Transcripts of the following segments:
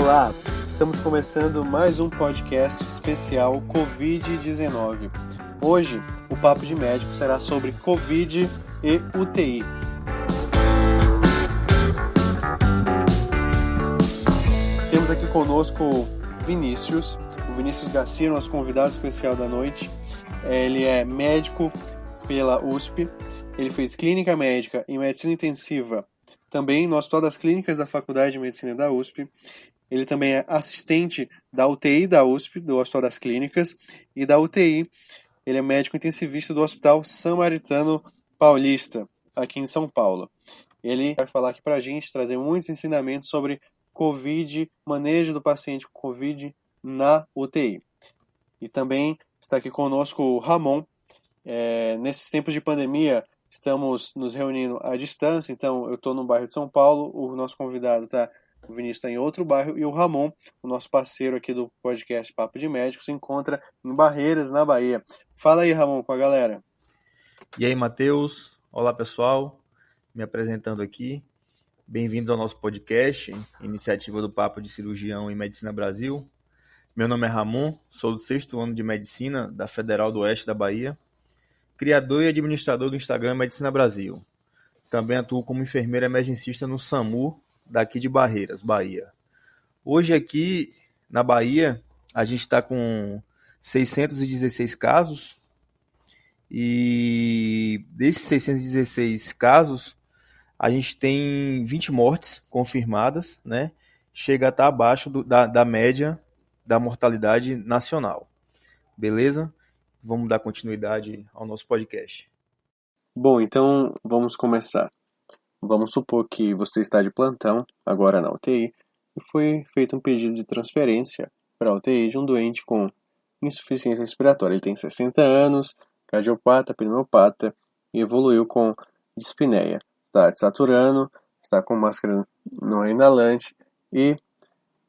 Olá, estamos começando mais um podcast especial Covid-19. Hoje, o Papo de Médico será sobre Covid e UTI. Temos aqui conosco o Vinícius Garcia, nosso convidado especial da noite. Ele é médico pela USP, ele fez clínica médica em medicina intensiva também no Hospital das Clínicas da Faculdade de Medicina da USP. Ele também é assistente da UTI da USP, do Hospital das Clínicas, e da UTI. Ele é médico intensivista do Hospital Samaritano Paulista, aqui em São Paulo. Ele vai falar aqui pra gente, trazer muitos ensinamentos sobre Covid, manejo do paciente com Covid na UTI. E também está aqui conosco o Ramon. Nesses tempos de pandemia, estamos nos reunindo à distância, então eu estou no bairro de São Paulo, o nosso convidado o Vinícius está em outro bairro, e o Ramon, o nosso parceiro aqui do podcast Papo de Médico, se encontra em Barreiras, na Bahia. Fala aí, Ramon, com a galera. E aí, Matheus? Olá, pessoal. Me apresentando aqui. Bem-vindos ao nosso podcast, iniciativa do Papo de Cirurgião em Medicina Brasil. Meu nome é Ramon, sou do 6º ano de Medicina da Federal do Oeste da Bahia, criador e administrador do Instagram Medicina Brasil. Também atuo como enfermeiro emergencista no SAMU, daqui de Barreiras, Bahia. Hoje aqui na Bahia, a gente está com 616 casos, e desses 616 casos, a gente tem 20 mortes confirmadas, né? Chega a estar abaixo da média da mortalidade nacional. Beleza? Vamos dar continuidade ao nosso podcast. Bom, então vamos começar. Vamos supor que você está de plantão, agora na UTI, e foi feito um pedido de transferência para a UTI de um doente com insuficiência respiratória. Ele tem 60 anos, cardiopata, pneumopata, e evoluiu com dispneia. Está desaturando, está com máscara não inalante, e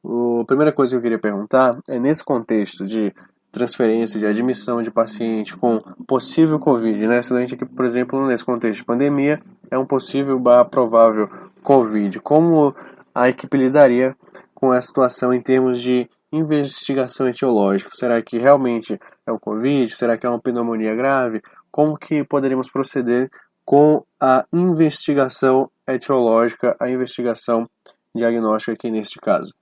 a primeira coisa que eu queria perguntar é, nesse contexto de transferência, de admissão de paciente com possível Covid, né? Esse doente aqui, por exemplo, nesse contexto de pandemia, é um possível provável Covid. Como a equipe lidaria com essa situação em termos de investigação etiológica? Será que realmente é o Covid? Será que é uma pneumonia grave? Como que poderíamos proceder com a investigação etiológica, a investigação diagnóstica aqui neste caso?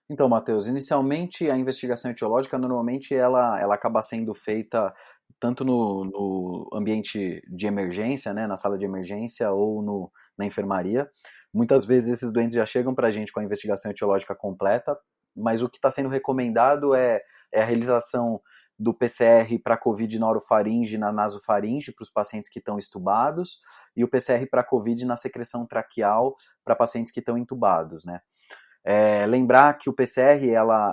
Então, Matheus, inicialmente a investigação etiológica normalmente ela acaba sendo feita tanto no ambiente de emergência, né, na sala de emergência ou na enfermaria. Muitas vezes esses doentes já chegam para a gente com a investigação etiológica completa, mas o que está sendo recomendado é a realização do PCR para COVID na orofaringe e na nasofaringe para os pacientes que estão estubados e o PCR para COVID na secreção traqueal para pacientes que estão intubados, né? Lembrar que o PCR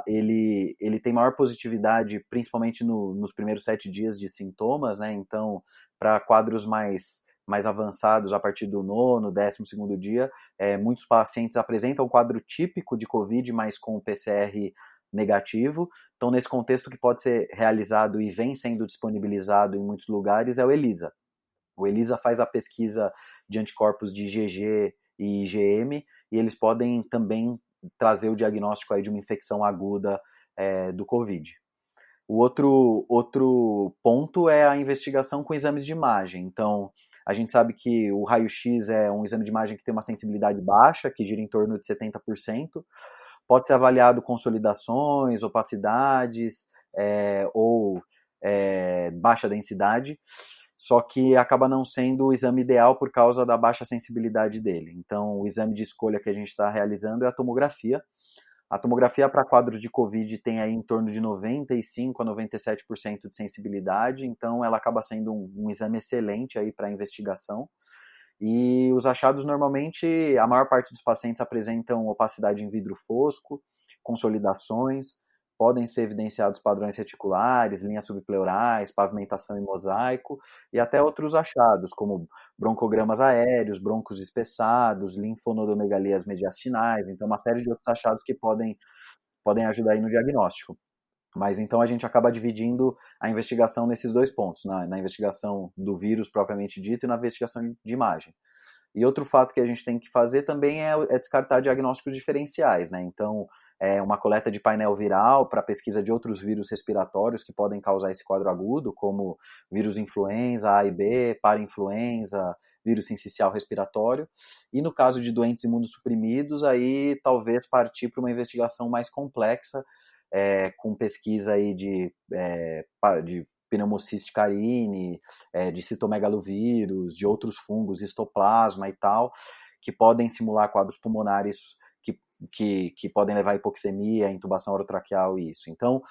ele tem maior positividade, principalmente nos primeiros 7 dias de sintomas, né? Então, para quadros mais avançados, a partir do 9º, 12º dia, muitos pacientes apresentam um quadro típico de COVID, mas com o PCR negativo. Então, nesse contexto, o que pode ser realizado e vem sendo disponibilizado em muitos lugares é o ELISA. O ELISA faz a pesquisa de anticorpos de IgG e IgM, e eles podem também trazer o diagnóstico aí de uma infecção aguda do COVID. O outro ponto é a investigação com exames de imagem. Então, a gente sabe que o raio-x é um exame de imagem que tem uma sensibilidade baixa, que gira em torno de 70%. Pode ser avaliado consolidações, opacidades ou baixa densidade, só que acaba não sendo o exame ideal por causa da baixa sensibilidade dele. Então, o exame de escolha que a gente está realizando é a tomografia. A tomografia para quadros de COVID tem aí em torno de 95% a 97% de sensibilidade, então ela acaba sendo um exame excelente aí para a investigação. E os achados, normalmente, a maior parte dos pacientes apresentam opacidade em vidro fosco, consolidações, podem ser evidenciados padrões reticulares, linhas subpleurais, pavimentação em mosaico, e até outros achados, como broncogramas aéreos, broncos espessados, linfonodonegalias mediastinais, então uma série de outros achados que podem ajudar aí no diagnóstico. Mas então a gente acaba dividindo a investigação nesses dois pontos, na investigação do vírus propriamente dito e na investigação de imagem. E outro fato que a gente tem que fazer também é descartar diagnósticos diferenciais, né? Então, uma coleta de painel viral para pesquisa de outros vírus respiratórios que podem causar esse quadro agudo, como vírus influenza A e B, parainfluenza, vírus sincicial respiratório. E no caso de doentes imunossuprimidos, aí talvez partir para uma investigação mais complexa, com pesquisa aí de pneumociste carine, de citomegalovírus, de outros fungos, histoplasma e tal, que podem simular quadros pulmonares que podem levar a hipoxemia, intubação orotraqueal e isso. Então,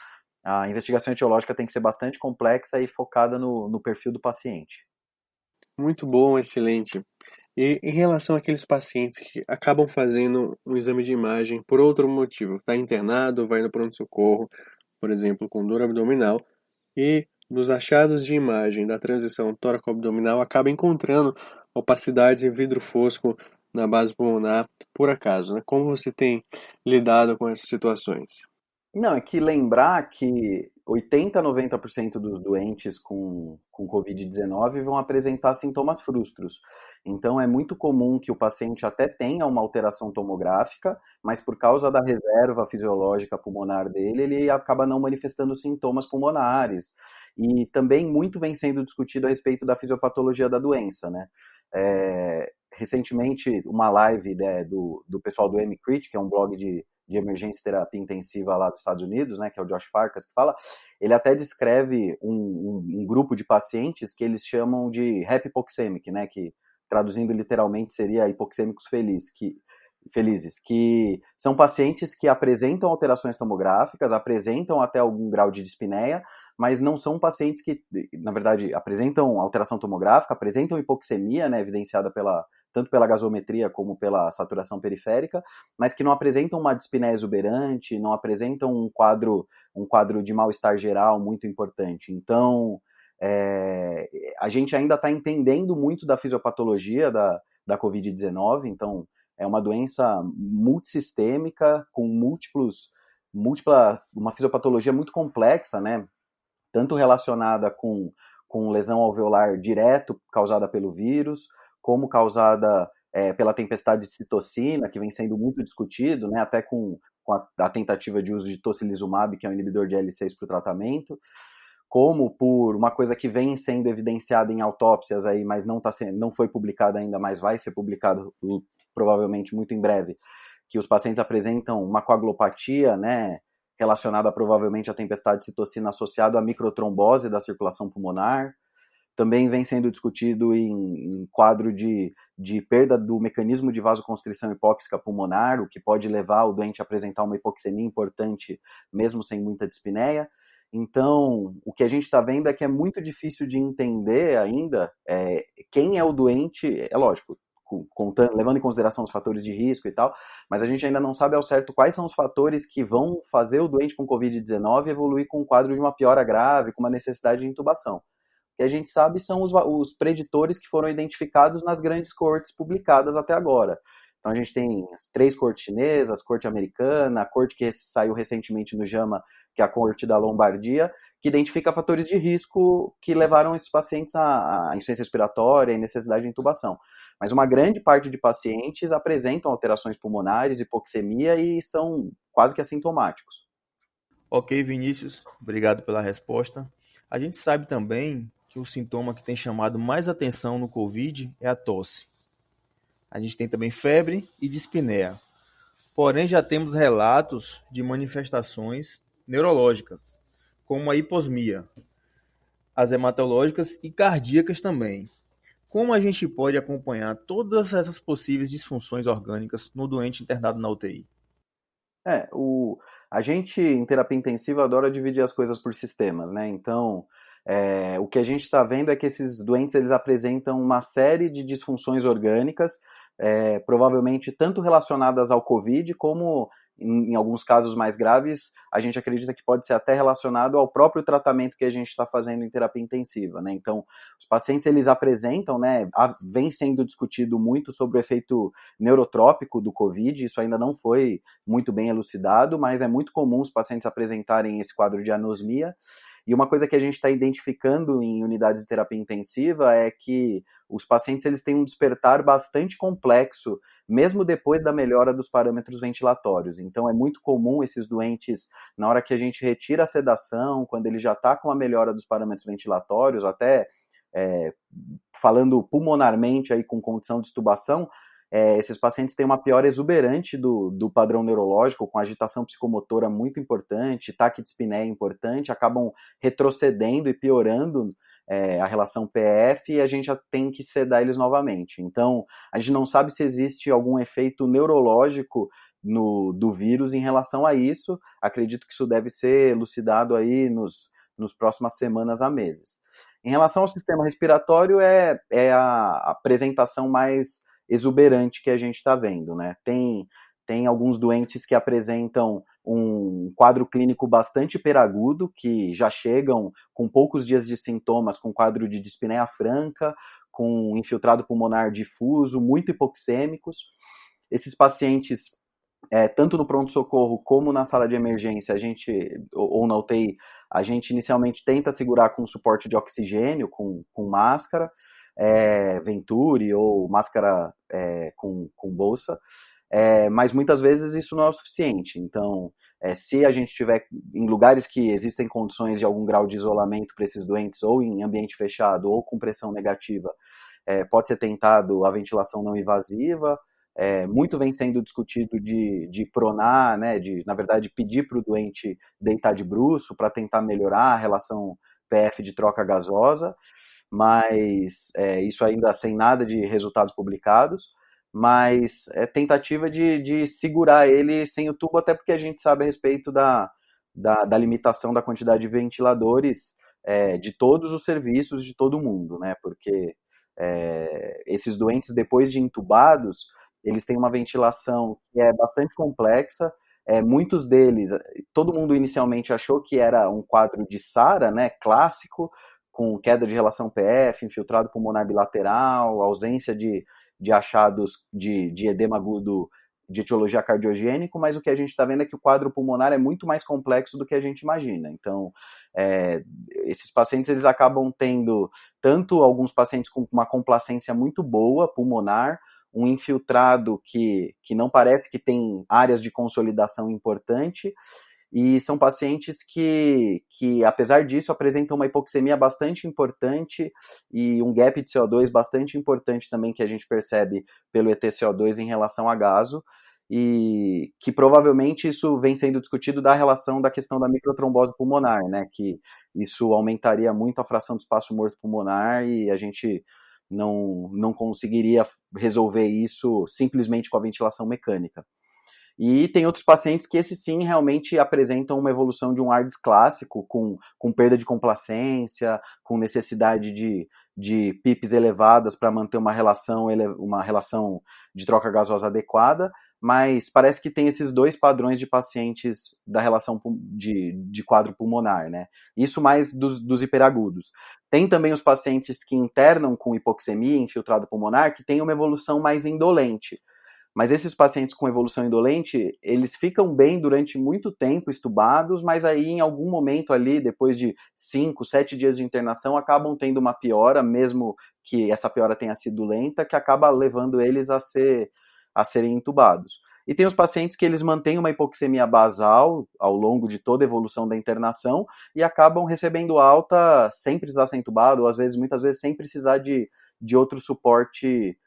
a investigação etiológica tem que ser bastante complexa e focada no perfil do paciente. Muito bom, excelente. E em relação àqueles pacientes que acabam fazendo um exame de imagem por outro motivo, está internado, vai no pronto-socorro, por exemplo, com dor abdominal, e nos achados de imagem da transição tóraco-abdominal acaba encontrando opacidades em vidro fosco na base pulmonar, por acaso, né? Como você tem lidado com essas situações? Não, é que lembrar que 80% a 90% dos doentes com Covid-19 vão apresentar sintomas frustros. Então, é muito comum que o paciente até tenha uma alteração tomográfica, mas por causa da reserva fisiológica pulmonar dele, ele acaba não manifestando sintomas pulmonares. E também muito vem sendo discutido a respeito da fisiopatologia da doença, né? Recentemente, uma live, né, do pessoal do MCRIT, que é um blog de emergência e terapia intensiva lá dos Estados Unidos, né, que é o Josh Farkas que fala, ele até descreve um grupo de pacientes que eles chamam de happy hypoxemic, né, que traduzindo literalmente seria hipoxêmicos felizes, que são pacientes que apresentam alterações tomográficas, apresentam até algum grau de dispneia, mas não são pacientes que, na verdade, apresentam alteração tomográfica, apresentam hipoxemia, né, evidenciada tanto pela gasometria como pela saturação periférica, mas que não apresentam uma dispneia exuberante, não apresentam um quadro de mal-estar geral muito importante. Então, a gente ainda está entendendo muito da fisiopatologia da Covid-19, então é uma doença multissistêmica, com uma fisiopatologia muito complexa, né? Tanto relacionada com lesão alveolar direto causada pelo vírus, como causada pela tempestade de citocina, que vem sendo muito discutido, né, até com a tentativa de uso de tocilizumab, que é um inibidor de IL-6 para o tratamento, como por uma coisa que vem sendo evidenciada em autópsias, aí, mas não foi publicada ainda, mas vai ser publicado provavelmente muito em breve, que os pacientes apresentam uma coagulopatia, né, relacionada provavelmente à tempestade de citocina associada à microtrombose da circulação pulmonar. Também vem sendo discutido em quadro de perda do mecanismo de vasoconstrição hipóxica pulmonar, o que pode levar o doente a apresentar uma hipoxemia importante, mesmo sem muita dispneia. Então, o que a gente está vendo é que é muito difícil de entender ainda quem é o doente, é lógico, levando em consideração os fatores de risco e tal, mas a gente ainda não sabe ao certo quais são os fatores que vão fazer o doente com Covid-19 evoluir com um quadro de uma piora grave, com uma necessidade de intubação. O que a gente sabe são os preditores que foram identificados nas grandes cortes publicadas até agora. Então a gente tem as 3 cortes chinesas, a corte americana, a corte que saiu recentemente no JAMA, que é a corte da Lombardia, que identifica fatores de risco que levaram esses pacientes à insuficiência respiratória e necessidade de intubação. Mas uma grande parte de pacientes apresentam alterações pulmonares, hipoxemia e são quase que assintomáticos. Ok, Vinícius, obrigado pela resposta. A gente sabe também que o sintoma que tem chamado mais atenção no COVID é a tosse. A gente tem também febre e dispneia. Porém, já temos relatos de manifestações neurológicas, como a hiposmia, as hematológicas e cardíacas também. Como a gente pode acompanhar todas essas possíveis disfunções orgânicas no doente internado na UTI? A gente em terapia intensiva adora dividir as coisas por sistemas, né? Então, o que a gente está vendo é que esses doentes eles apresentam uma série de disfunções orgânicas, provavelmente tanto relacionadas ao COVID, como em alguns casos mais graves, a gente acredita que pode ser até relacionado ao próprio tratamento que a gente está fazendo em terapia intensiva, né? Então, os pacientes eles apresentam, né, vem sendo discutido muito sobre o efeito neurotrópico do COVID, isso ainda não foi muito bem elucidado, mas é muito comum os pacientes apresentarem esse quadro de anosmia, E uma coisa que a gente está identificando em unidades de terapia intensiva é que os pacientes eles têm um despertar bastante complexo, mesmo depois da melhora dos parâmetros ventilatórios. Então é muito comum esses doentes, na hora que a gente retira a sedação, quando ele já está com a melhora dos parâmetros ventilatórios, até falando pulmonarmente aí com condição de extubação, esses pacientes têm uma piora exuberante do padrão neurológico, com agitação psicomotora muito importante, taquidispneia importante, acabam retrocedendo e piorando a relação PF e a gente já tem que sedar eles novamente. Então, a gente não sabe se existe algum efeito neurológico do vírus em relação a isso. Acredito que isso deve ser elucidado aí nos próximas semanas a meses. Em relação ao sistema respiratório, é a apresentação mais exuberante que a gente está vendo, né? Tem alguns doentes que apresentam um quadro clínico bastante hiperagudo, que já chegam com poucos dias de sintomas, com quadro de dispneia franca, com infiltrado pulmonar difuso, muito hipoxêmicos. Esses pacientes, tanto no pronto-socorro como na sala de emergência, ou na UTI, a gente inicialmente tenta segurar com suporte de oxigênio, com máscara, Venturi ou máscara com bolsa, mas muitas vezes isso não é o suficiente. Então, se a gente estiver em lugares que existem condições de algum grau de isolamento para esses doentes, ou em ambiente fechado, ou com pressão negativa, pode ser tentado a ventilação não invasiva. Muito vem sendo discutido de pronar, né, na verdade, pedir para o doente deitar de bruço para tentar melhorar a relação PF de troca gasosa, mas isso ainda sem nada de resultados publicados, mas é tentativa de segurar ele sem o tubo, até porque a gente sabe a respeito da limitação da quantidade de ventiladores de todos os serviços de todo mundo, né, porque esses doentes, depois de intubados, eles têm uma ventilação que é bastante complexa. Muitos deles, todo mundo inicialmente achou que era um quadro de SARA, né, clássico, com queda de relação PF, infiltrado pulmonar bilateral, ausência de achados de edema agudo de etiologia cardiogênico, mas o que a gente está vendo é que o quadro pulmonar é muito mais complexo do que a gente imagina. Então, esses pacientes eles acabam tendo tanto alguns pacientes com uma complacência muito boa pulmonar, um infiltrado que não parece que tem áreas de consolidação importante, e são pacientes que, apesar disso, apresentam uma hipoxemia bastante importante e um gap de CO2 bastante importante também, que a gente percebe pelo ETCO2 em relação a gaso, e que provavelmente isso vem sendo discutido da relação da questão da microtrombose pulmonar, né, que isso aumentaria muito a fração de espaço morto pulmonar e a gente não conseguiria resolver isso simplesmente com a ventilação mecânica. E tem outros pacientes que esses sim realmente apresentam uma evolução de um ARDS clássico, com perda de complacência, com necessidade de PIPs elevadas para manter uma relação de troca gasosa adequada, mas parece que tem esses dois padrões de pacientes da relação de quadro pulmonar, né? Isso mais dos hiperagudos. Tem também os pacientes que internam com hipoxemia, infiltrado pulmonar, que tem uma evolução mais indolente. Mas esses pacientes com evolução indolente, eles ficam bem durante muito tempo estubados, mas aí em algum momento ali, depois de 5, 7 dias de internação, acabam tendo uma piora, mesmo que essa piora tenha sido lenta, que acaba levando eles a serem intubados. E tem os pacientes que eles mantêm uma hipoxemia basal ao longo de toda a evolução da internação e acabam recebendo alta sem precisar ser intubado, ou às vezes, muitas vezes, sem precisar de outro suporte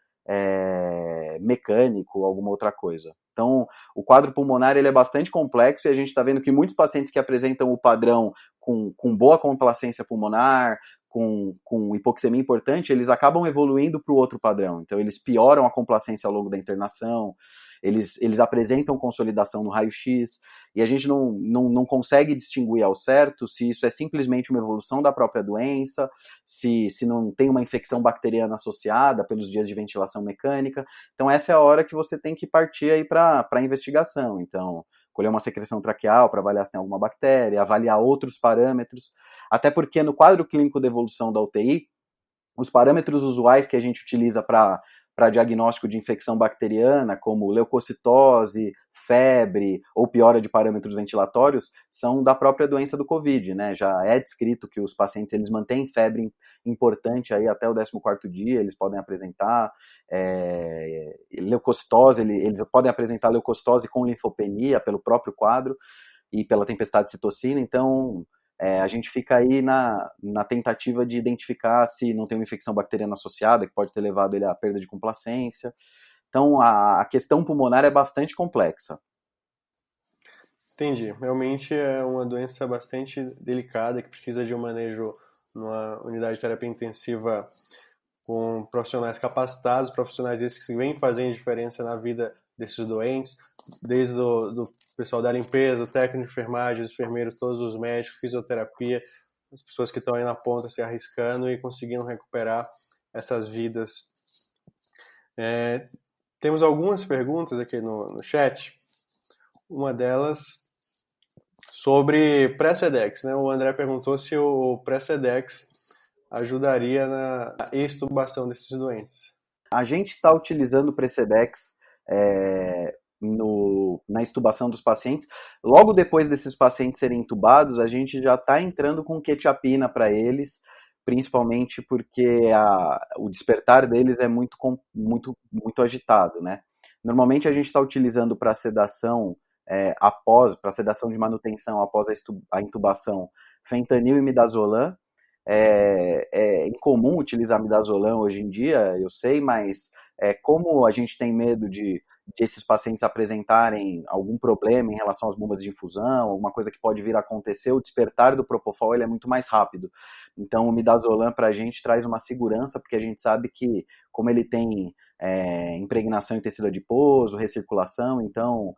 mecânico, alguma outra coisa. Então, o quadro pulmonar ele é bastante complexo e a gente está vendo que muitos pacientes que apresentam o padrão com boa complacência pulmonar, com hipoxemia importante, eles acabam evoluindo para o outro padrão. Então, eles pioram a complacência ao longo da internação, eles apresentam consolidação no raio-x, e a gente não consegue distinguir ao certo se isso é simplesmente uma evolução da própria doença, se não tem uma infecção bacteriana associada pelos dias de ventilação mecânica. Então, essa é a hora que você tem que partir aí para a investigação. Então, colher uma secreção traqueal para avaliar se tem alguma bactéria, avaliar outros parâmetros, até porque no quadro clínico de evolução da UTI, os parâmetros usuais que a gente utiliza para para diagnóstico de infecção bacteriana, como leucocitose, febre ou piora de parâmetros ventilatórios, são da própria doença do Covid, né? Já é descrito que os pacientes eles mantêm febre importante aí até o 14º dia, eles podem apresentar leucocitose, eles podem apresentar leucocitose com linfopenia pelo próprio quadro e pela tempestade de citocina, então a gente fica aí na tentativa de identificar se não tem uma infecção bacteriana associada, que pode ter levado ele à perda de complacência. Então, a questão pulmonar é bastante complexa. Entendi. Realmente é uma doença bastante delicada, que precisa de um manejo numa unidade de terapia intensiva com profissionais capacitados, profissionais esses que vêm fazendo diferença na vida desses doentes, desde do pessoal da limpeza, o técnico de enfermagem, os enfermeiros, todos os médicos, fisioterapia, as pessoas que estão aí na ponta se arriscando e conseguindo recuperar essas vidas. Temos algumas perguntas aqui no chat, uma delas sobre Precedex, né? O André perguntou se o Precedex ajudaria na extubação desses doentes. A gente está utilizando o Precedex na extubação dos pacientes. Logo depois desses pacientes serem intubados, a gente já está entrando com quetiapina para eles, principalmente porque o despertar deles é muito agitado, né? Normalmente a gente está utilizando para sedação para sedação de manutenção após a intubação, fentanil e midazolam. É incomum utilizar midazolam hoje em dia, eu sei, mas como a gente tem medo de esses pacientes apresentarem algum problema em relação às bombas de infusão, alguma coisa que pode vir a acontecer, o despertar do propofol ele é muito mais rápido. Então o midazolam para a gente traz uma segurança, porque a gente sabe que, como ele tem impregnação em tecido adiposo, recirculação, então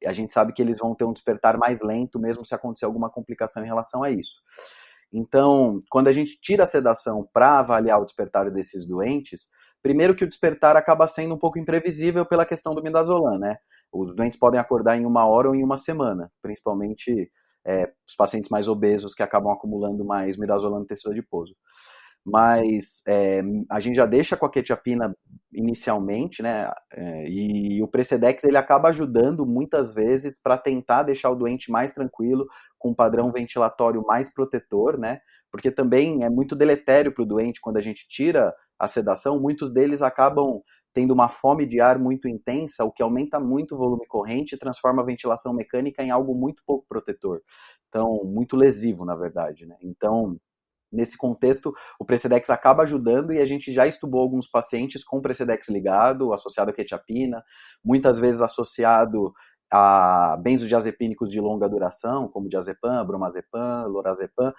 a gente sabe que eles vão ter um despertar mais lento, mesmo se acontecer alguma complicação em relação a isso. Então, quando a gente tira a sedação para avaliar o despertar desses doentes, primeiro que o despertar acaba sendo um pouco imprevisível pela questão do midazolam, né? Os doentes podem acordar em 1 hora ou em 1 semana, principalmente os pacientes mais obesos que acabam acumulando mais midazolam no tecido adiposo. Mas a gente já deixa com a quetiapina inicialmente, né? E o Precedex ele acaba ajudando muitas vezes para tentar deixar o doente mais tranquilo, com um padrão ventilatório mais protetor, né? Porque também é muito deletério para o doente quando a gente tira a sedação, muitos deles acabam tendo uma fome de ar muito intensa, o que aumenta muito o volume corrente e transforma a ventilação mecânica em algo muito pouco protetor. Então, muito lesivo, na verdade, né? Então, nesse contexto, o Precedex acaba ajudando e a gente já estubou alguns pacientes com Precedex ligado, associado a quetiapina, muitas vezes associado a benzodiazepínicos de longa duração, como diazepam, bromazepam, lorazepam,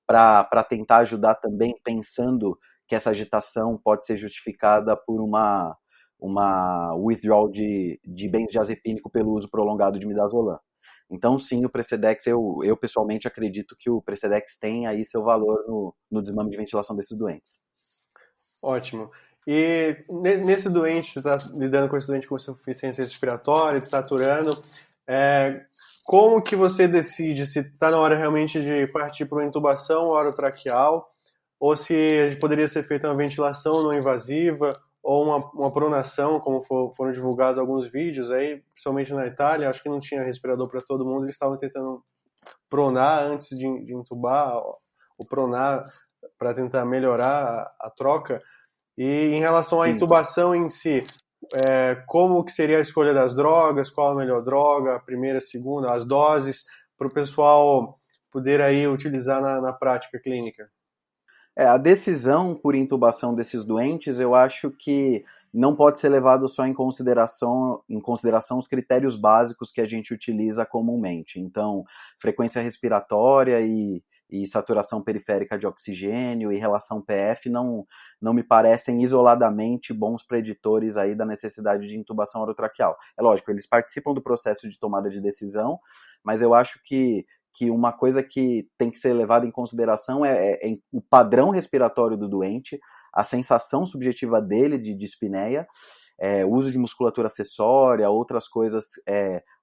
para tentar ajudar também, pensando que essa agitação pode ser justificada por uma withdrawal de benzodiazepínico pelo uso prolongado de midazolam. Então, sim, o Precedex, eu pessoalmente acredito que o Precedex tem aí seu valor no desmame de ventilação desses doentes. Ótimo. E nesse doente, você está lidando com esse doente com insuficiência respiratória, desaturando, como que você decide se está na hora realmente de partir para uma intubação orotraqueal, ou se poderia ser feita uma ventilação não invasiva, ou uma pronação, como foram divulgados alguns vídeos aí, principalmente na Itália, acho que não tinha respirador para todo mundo, eles estavam tentando pronar antes de intubar, ou pronar para tentar melhorar a troca. E em relação à intubação em si, como que seria a escolha das drogas, qual a melhor droga, a primeira, a segunda, as doses, para o pessoal poder aí utilizar na prática clínica? A decisão por intubação desses doentes, eu acho que não pode ser levado só em consideração os critérios básicos que a gente utiliza comumente. Então, frequência respiratória e saturação periférica de oxigênio e relação PF não me parecem isoladamente bons preditores aí da necessidade de intubação orotraqueal. É lógico, eles participam do processo de tomada de decisão, mas eu acho que uma coisa que tem que ser levada em consideração é o padrão respiratório do doente, a sensação subjetiva dele de dispneia, o uso de musculatura acessória, outras coisas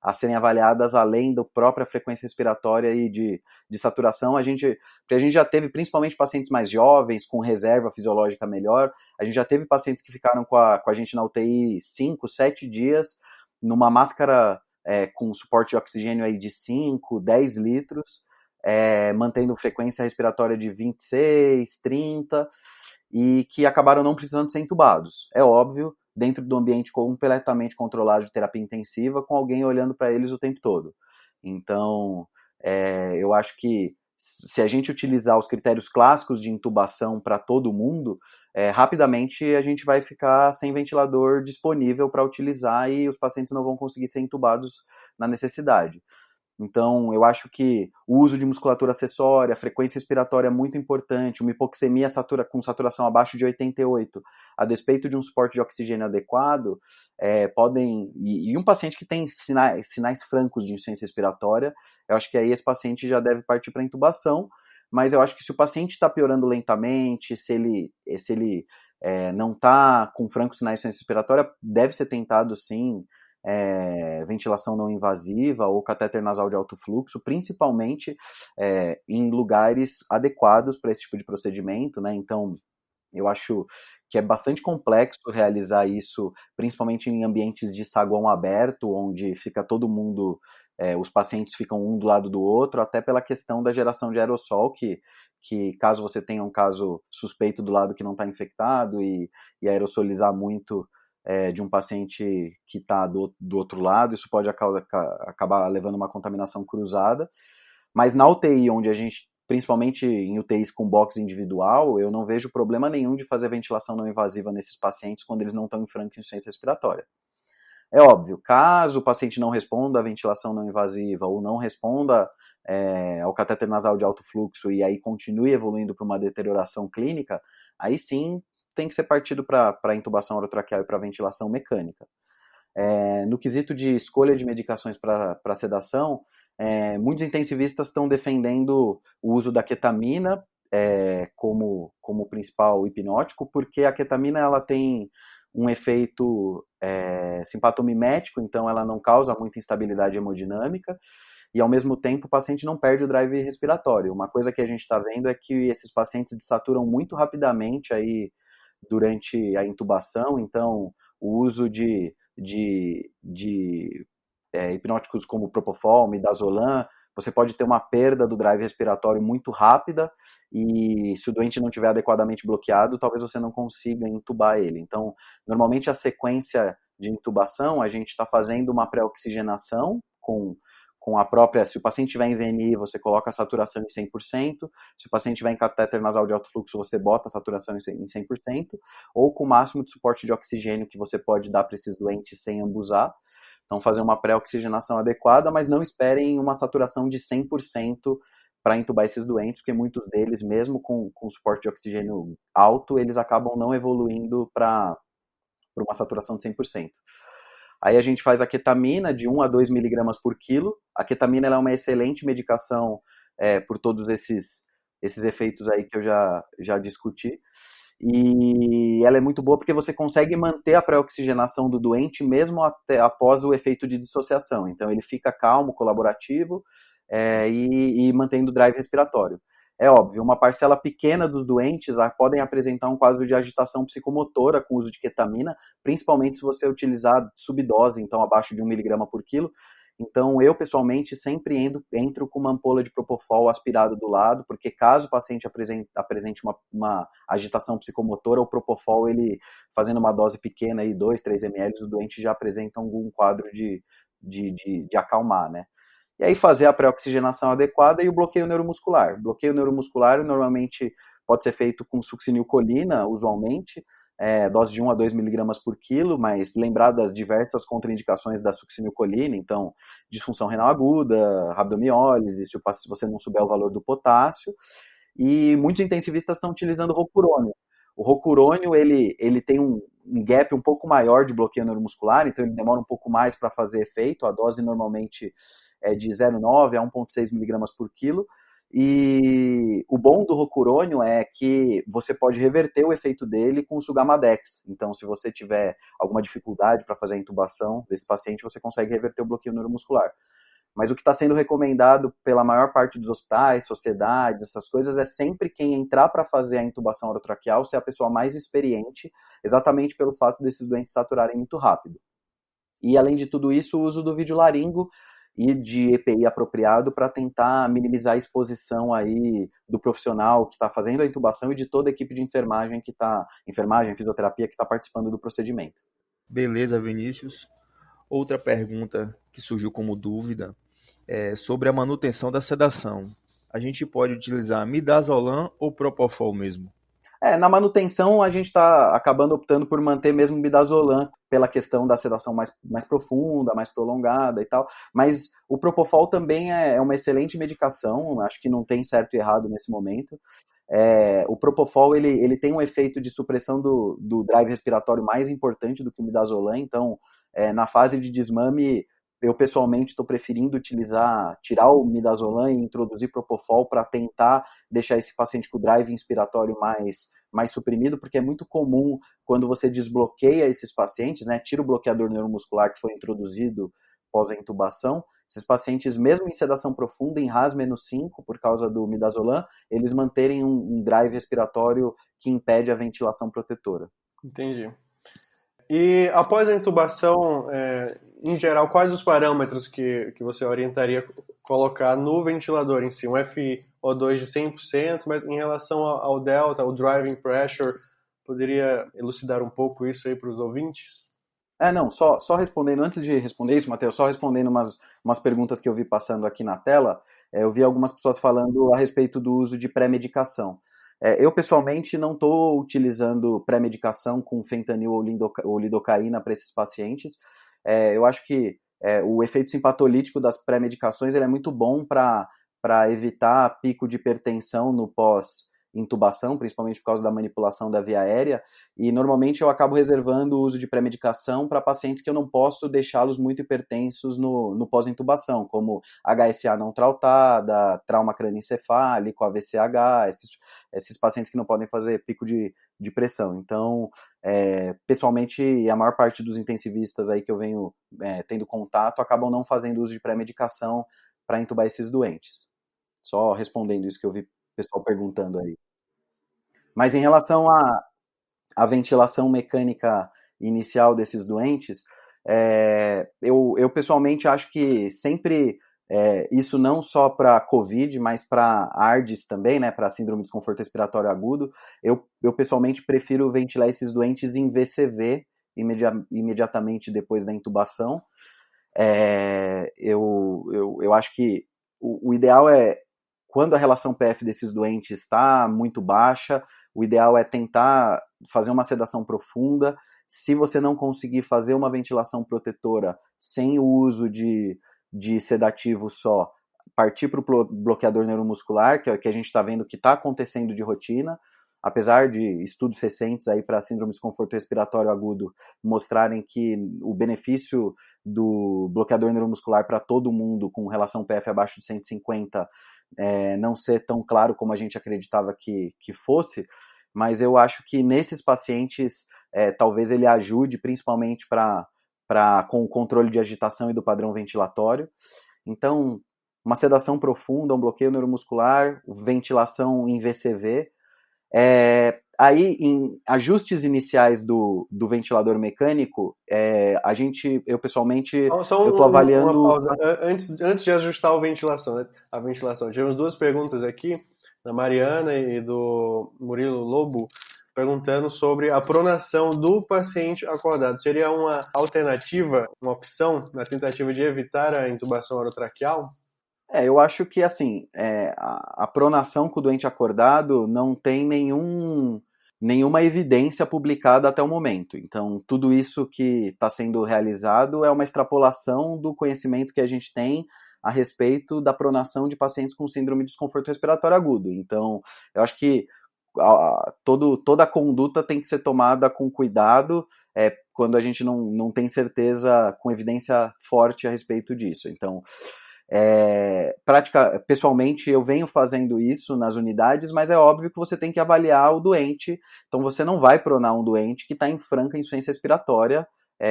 a serem avaliadas além da própria frequência respiratória e de saturação. Porque a gente já teve principalmente pacientes mais jovens, com reserva fisiológica melhor, a gente já teve pacientes que ficaram com a gente na UTI 5, 7 dias, numa máscara com suporte de oxigênio aí de 5, 10 litros, mantendo frequência respiratória de 26, 30, e que acabaram não precisando ser entubados. É óbvio, dentro do ambiente completamente controlado de terapia intensiva, com alguém olhando para eles o tempo todo. Então, eu acho que se a gente utilizar os critérios clássicos de intubação para todo mundo, rapidamente a gente vai ficar sem ventilador disponível para utilizar e os pacientes não vão conseguir ser intubados na necessidade. Então, eu acho que o uso de musculatura acessória, frequência respiratória é muito importante, uma hipoxemia com saturação abaixo de 88, a despeito de um suporte de oxigênio adequado, e um paciente que tem sinais francos de insuficiência respiratória, eu acho que aí esse paciente já deve partir para intubação, mas eu acho que se o paciente está piorando lentamente, se ele não está com francos sinais de insuficiência respiratória, deve ser tentado sim, ventilação não invasiva ou catéter nasal de alto fluxo, principalmente em lugares adequados para esse tipo de procedimento, né? Então, eu acho que é bastante complexo realizar isso, principalmente em ambientes de saguão aberto, onde fica todo mundo, os pacientes ficam um do lado do outro, até pela questão da geração de aerossol, que caso você tenha um caso suspeito do lado que não está infectado e aerossolizar muito de um paciente que está do outro lado, isso pode acabar levando uma contaminação cruzada. Mas na UTI, onde a gente, principalmente em UTIs com box individual, eu não vejo problema nenhum de fazer ventilação não invasiva nesses pacientes quando eles não estão em franca insuficiência respiratória. É óbvio, caso o paciente não responda à ventilação não invasiva ou não responda ao catéter nasal de alto fluxo e aí continue evoluindo para uma deterioração clínica, aí sim tem que ser partido para intubação orotraqueal e para ventilação mecânica. No quesito de escolha de medicações para sedação, muitos intensivistas estão defendendo o uso da ketamina como principal hipnótico, porque a ketamina ela tem um efeito simpatomimético, então ela não causa muita instabilidade hemodinâmica, e ao mesmo tempo o paciente não perde o drive respiratório. Uma coisa que a gente está vendo é que esses pacientes desaturam muito rapidamente aí durante a intubação, então o uso de hipnóticos como Propofol, Midazolam, você pode ter uma perda do drive respiratório muito rápida e se o doente não estiver adequadamente bloqueado, talvez você não consiga intubar ele. Então, normalmente a sequência de intubação, a gente está fazendo uma pré-oxigenação com a própria, se o paciente estiver em VNI, você coloca a saturação em 100%, se o paciente estiver em catéter nasal de alto fluxo, você bota a saturação em 100%, ou com o máximo de suporte de oxigênio que você pode dar para esses doentes sem ambusar. Então, fazer uma pré-oxigenação adequada, mas não esperem uma saturação de 100% para intubar esses doentes, porque muitos deles, mesmo com suporte de oxigênio alto, eles acabam não evoluindo para uma saturação de 100%. Aí a gente faz a ketamina de 1 a 2 miligramas por quilo. A ketamina ela é uma excelente medicação por todos esses efeitos aí que eu já discuti. E ela é muito boa porque você consegue manter a pré-oxigenação do doente mesmo até após o efeito de dissociação. Então ele fica calmo, colaborativo e mantendo o drive respiratório. É óbvio, uma parcela pequena dos doentes podem apresentar um quadro de agitação psicomotora com o uso de ketamina, principalmente se você utilizar subdose, então abaixo de 1 miligrama por quilo. Então, eu, pessoalmente, sempre entro com uma ampola de Propofol aspirado do lado, porque caso o paciente apresente uma agitação psicomotora, o Propofol, ele fazendo uma dose pequena, aí, 2, 3 ml, o doente já apresenta algum quadro de acalmar, né? E aí fazer a pré-oxigenação adequada e o bloqueio neuromuscular. Bloqueio neuromuscular normalmente pode ser feito com succinilcolina, usualmente, dose de 1 a 2 miligramas por quilo, mas lembrar das diversas contraindicações da succinilcolina, então disfunção renal aguda, rabdomiólise, se você não souber o valor do potássio, e muitos intensivistas estão utilizando rocurônio. O rocurônio, ele tem um gap um pouco maior de bloqueio neuromuscular, então ele demora um pouco mais para fazer efeito, a dose normalmente é de 0,9 a 1,6 miligramas por quilo, E o bom do rocurônio é que você pode reverter o efeito dele com o Sugamadex. Então, se você tiver alguma dificuldade para fazer a intubação desse paciente, você consegue reverter o bloqueio neuromuscular. Mas o que está sendo recomendado pela maior parte dos hospitais, sociedades, essas coisas, é sempre quem entrar para fazer a intubação orotraqueal ser a pessoa mais experiente, exatamente pelo fato desses doentes saturarem muito rápido. E, além de tudo isso, o uso do videolaringo e de EPI apropriado para tentar minimizar a exposição aí do profissional que está fazendo a intubação e de toda a equipe de enfermagem, fisioterapia, que está participando do procedimento. Beleza, Vinícius. Outra pergunta que surgiu como dúvida é sobre a manutenção da sedação. A gente pode utilizar midazolam ou propofol mesmo? Na manutenção, a gente está acabando optando por manter mesmo o midazolam, pela questão da sedação mais profunda, mais prolongada e tal, mas o propofol também é uma excelente medicação, acho que não tem certo e errado nesse momento. O propofol ele tem um efeito de supressão do drive respiratório mais importante do que o midazolam, então na fase de desmame eu pessoalmente estou preferindo tirar o midazolam e introduzir propofol para tentar deixar esse paciente com o drive inspiratório mais suprimido, porque é muito comum quando você desbloqueia esses pacientes, né, tira o bloqueador neuromuscular que foi introduzido pós a intubação, esses pacientes, mesmo em sedação profunda, em RAS-5, por causa do midazolam, eles manterem um drive respiratório que impede a ventilação protetora. Entendi. E após a intubação, em geral, quais os parâmetros que você orientaria colocar no ventilador em si? Um FiO2 de 100%, mas em relação ao delta, ao driving pressure, poderia elucidar um pouco isso aí para os ouvintes? Só respondendo, antes de responder isso, Matheus, só respondendo umas perguntas que eu vi passando aqui na tela, eu vi algumas pessoas falando a respeito do uso de pré-medicação. Eu, pessoalmente, não estou utilizando pré-medicação com fentanil ou lidocaína para esses pacientes. Eu acho que o efeito simpatolítico das pré-medicações ele é muito bom para evitar pico de hipertensão no pós-intubação, principalmente por causa da manipulação da via aérea, e normalmente eu acabo reservando o uso de pré-medicação para pacientes que eu não posso deixá-los muito hipertensos no pós-intubação, como HSA não trautada, trauma crânioencefálico, AVCH, esses pacientes que não podem fazer pico de pressão. Então, pessoalmente, a maior parte dos intensivistas aí que eu venho tendo contato acabam não fazendo uso de pré-medicação para intubar esses doentes. Só respondendo isso que eu vi o pessoal perguntando aí. Mas em relação à ventilação mecânica inicial desses doentes, eu pessoalmente acho que sempre, isso não só para COVID, mas para ARDS também, né, para síndrome de desconforto respiratório agudo, eu pessoalmente prefiro ventilar esses doentes em VCV imediatamente depois da intubação. Eu acho que o ideal é, quando a relação PF desses doentes está muito baixa, o ideal é tentar fazer uma sedação profunda. Se você não conseguir fazer uma ventilação protetora sem o uso de sedativo só, partir para o bloqueador neuromuscular, que é o que a gente está vendo que está acontecendo de rotina, apesar de estudos recentes aí para síndrome de desconforto respiratório agudo mostrarem que o benefício do bloqueador neuromuscular para todo mundo com relação PF abaixo de 150 não ser tão claro como a gente acreditava que fosse, mas eu acho que nesses pacientes talvez ele ajude principalmente com o controle de agitação e do padrão ventilatório. Então, uma sedação profunda, um bloqueio neuromuscular, ventilação em VCV. Aí, em ajustes iniciais do ventilador mecânico, eu pessoalmente estou avaliando... Uma pausa. Antes de ajustar a ventilação, tivemos duas perguntas aqui, da Mariana e do Murilo Lobo, perguntando sobre a pronação do paciente acordado. Seria uma alternativa, uma opção, na tentativa de evitar a intubação orotraqueal? Eu acho que, assim, a pronação com o doente acordado não tem nenhuma evidência publicada até o momento. Então, tudo isso que está sendo realizado é uma extrapolação do conhecimento que a gente tem a respeito da pronação de pacientes com síndrome de desconforto respiratório agudo. Então, eu acho que toda a conduta tem que ser tomada com cuidado quando a gente não tem certeza com evidência forte a respeito disso. Então, Pessoalmente, eu venho fazendo isso nas unidades, mas é óbvio que você tem que avaliar o doente, então você não vai pronar um doente que está em franca insuficiência respiratória,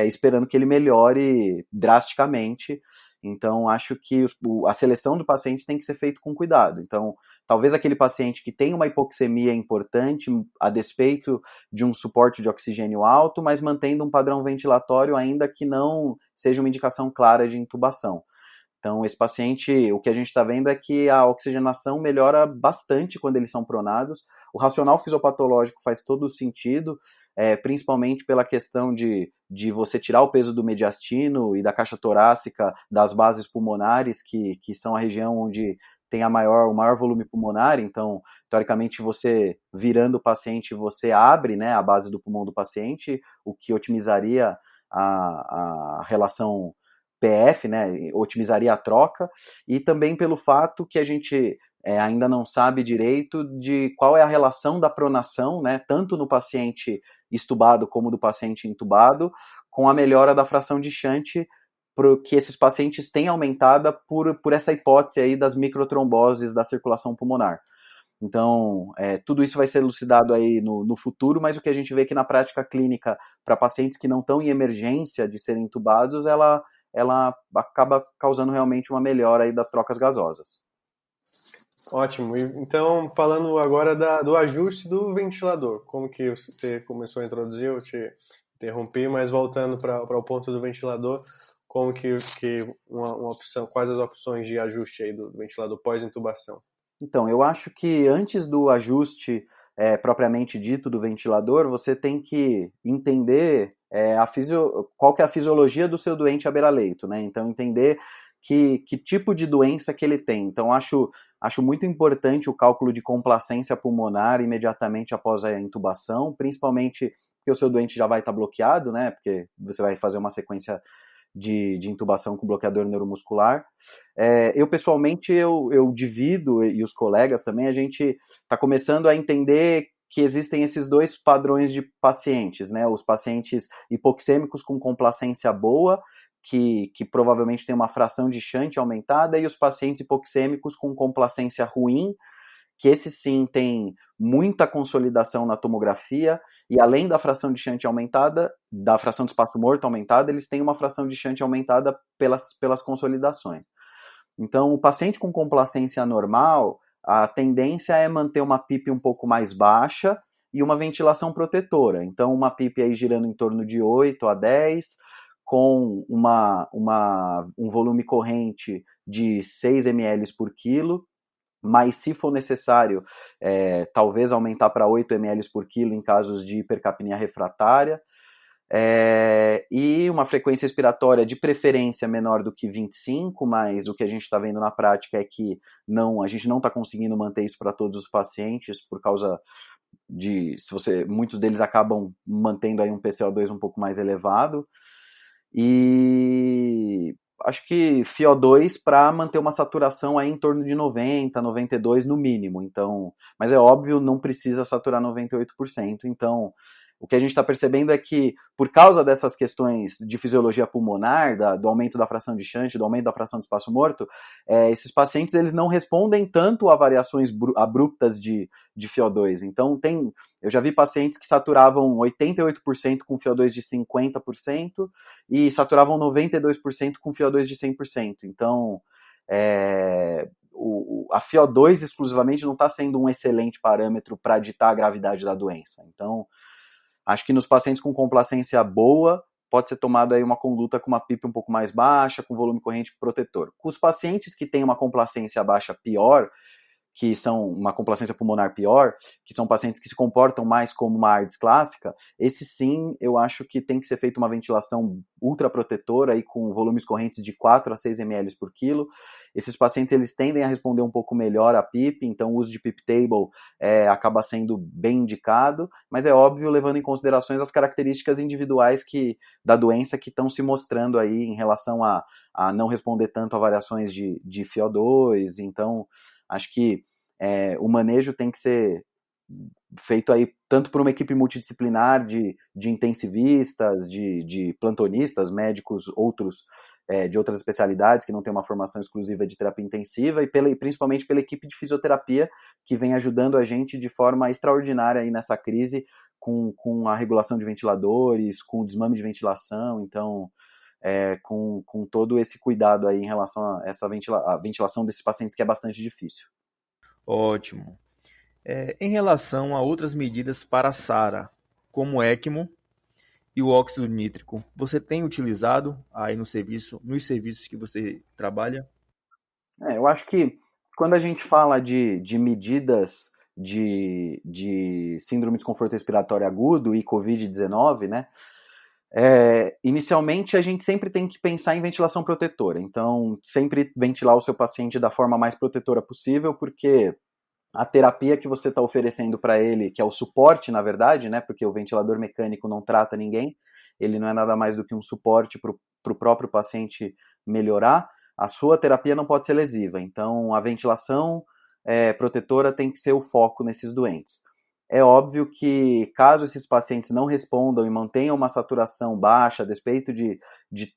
esperando que ele melhore drasticamente. Então, acho que a seleção do paciente tem que ser feita com cuidado. Então, talvez aquele paciente que tem uma hipoxemia importante, a despeito de um suporte de oxigênio alto, mas mantendo um padrão ventilatório ainda que não seja uma indicação clara de intubação. Então, esse paciente, o que a gente está vendo é que a oxigenação melhora bastante quando eles são pronados. O racional fisiopatológico faz todo o sentido, principalmente pela questão de você tirar o peso do mediastino e da caixa torácica das bases pulmonares, que são a região onde tem o maior volume pulmonar. Então, teoricamente, você virando o paciente, você abre, né, a base do pulmão do paciente, o que otimizaria a relação PF, né, otimizaria a troca, e também pelo fato que a gente ainda não sabe direito de qual é a relação da pronação, né, tanto no paciente extubado como do paciente intubado, com a melhora da fração de shunt, que esses pacientes têm aumentada por essa hipótese aí das microtromboses da circulação pulmonar. Então, tudo isso vai ser elucidado aí no futuro, mas o que a gente vê que na prática clínica, para pacientes que não estão em emergência de serem intubados, ela acaba causando realmente uma melhora aí das trocas gasosas. Ótimo. Então, falando agora do ajuste do ventilador, como que você começou a introduzir, eu te interrompi, mas voltando para o ponto do ventilador, como que uma opção, quais as opções de ajuste aí do ventilador pós-intubação? Então, eu acho que antes do ajuste propriamente dito do ventilador, você tem que entender qual que é a fisiologia do seu doente à beira-leito, né? Então, entender que tipo de doença que ele tem. Então, acho muito importante o cálculo de complacência pulmonar imediatamente após a intubação, principalmente porque o seu doente já vai estar bloqueado, né? Porque você vai fazer uma sequência de intubação com bloqueador neuromuscular. Eu, pessoalmente, eu divido, e os colegas também, a gente está começando a entender que existem esses dois padrões de pacientes, né? Os pacientes hipoxêmicos com complacência boa, que provavelmente tem uma fração de shunt aumentada, e os pacientes hipoxêmicos com complacência ruim, que esses sim tem muita consolidação na tomografia, e além da fração de shunt aumentada, da fração de espaço morto aumentada, eles têm uma fração de shunt aumentada pelas consolidações. Então, o paciente com complacência normal, a tendência é manter uma PIP um pouco mais baixa e uma ventilação protetora. Então, uma PIP aí girando em torno de 8 a 10, com um volume corrente de 6 ml por quilo, mas se for necessário, talvez aumentar para 8 ml por quilo em casos de hipercapnia refratária, e uma frequência expiratória de preferência menor do que 25, mas o que a gente está vendo na prática é que a gente não está conseguindo manter isso para todos os pacientes, por causa de, muitos deles acabam mantendo aí um PCO2 um pouco mais elevado, e acho que FiO2 para manter uma saturação aí em torno de 90, 92 no mínimo. Então, mas é óbvio, não precisa saturar 98%. Então, o que a gente está percebendo é que, por causa dessas questões de fisiologia pulmonar, do aumento da fração de shunt, do aumento da fração de espaço morto, esses pacientes eles não respondem tanto a variações abruptas de FiO2. Então, eu já vi pacientes que saturavam 88% com FiO2 de 50% e saturavam 92% com FiO2 de 100%. Então, a FiO2 exclusivamente não está sendo um excelente parâmetro para ditar a gravidade da doença. Então, acho que nos pacientes com complacência boa, pode ser tomada aí uma conduta com uma PIP um pouco mais baixa, com volume corrente protetor. Com os pacientes que têm uma complacência baixa pior, que são uma complacência pulmonar pior, que são pacientes que se comportam mais como uma ARDS clássica, esse sim, eu acho que tem que ser feita uma ventilação ultraprotetora aí com volumes correntes de 4 a 6 ml por quilo. Esses pacientes eles tendem a responder um pouco melhor à PIP, então o uso de PIP table acaba sendo bem indicado, mas é óbvio levando em considerações as características individuais da doença que estão se mostrando aí em relação a não responder tanto a variações de FiO2, então acho que o manejo tem que ser feito aí tanto por uma equipe multidisciplinar de intensivistas, de plantonistas, médicos, outros de outras especialidades que não têm uma formação exclusiva de terapia intensiva, e principalmente pela equipe de fisioterapia, que vem ajudando a gente de forma extraordinária aí nessa crise, com a regulação de ventiladores, com o desmame de ventilação, então, com todo esse cuidado aí em relação a essa ventilação desses pacientes, que é bastante difícil. Ótimo. Em relação a outras medidas para a SARA, como o ECMO e o óxido nítrico, você tem utilizado aí nos serviços que você trabalha? Eu acho que quando a gente fala de medidas de síndrome de desconforto respiratório agudo e Covid-19, né, inicialmente a gente sempre tem que pensar em ventilação protetora, então sempre ventilar o seu paciente da forma mais protetora possível, porque a terapia que você está oferecendo para ele, que é o suporte, na verdade, né, porque o ventilador mecânico não trata ninguém, ele não é nada mais do que um suporte para o próprio paciente melhorar, a sua terapia não pode ser lesiva. Então, a ventilação protetora tem que ser o foco nesses doentes. É óbvio que, caso esses pacientes não respondam e mantenham uma saturação baixa, a despeito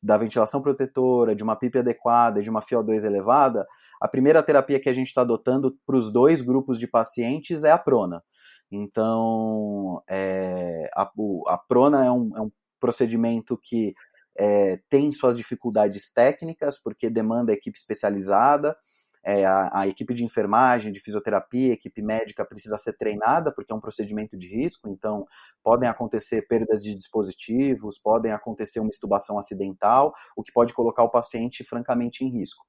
da ventilação protetora, de uma PIP adequada e de uma FiO2 elevada, a primeira terapia que a gente está adotando para os dois grupos de pacientes é a prona. Então, a prona é um procedimento que tem suas dificuldades técnicas, porque demanda equipe especializada, a equipe de enfermagem, de fisioterapia, a equipe médica precisa ser treinada, porque é um procedimento de risco, então podem acontecer perdas de dispositivos, podem acontecer uma extubação acidental, o que pode colocar o paciente francamente em risco.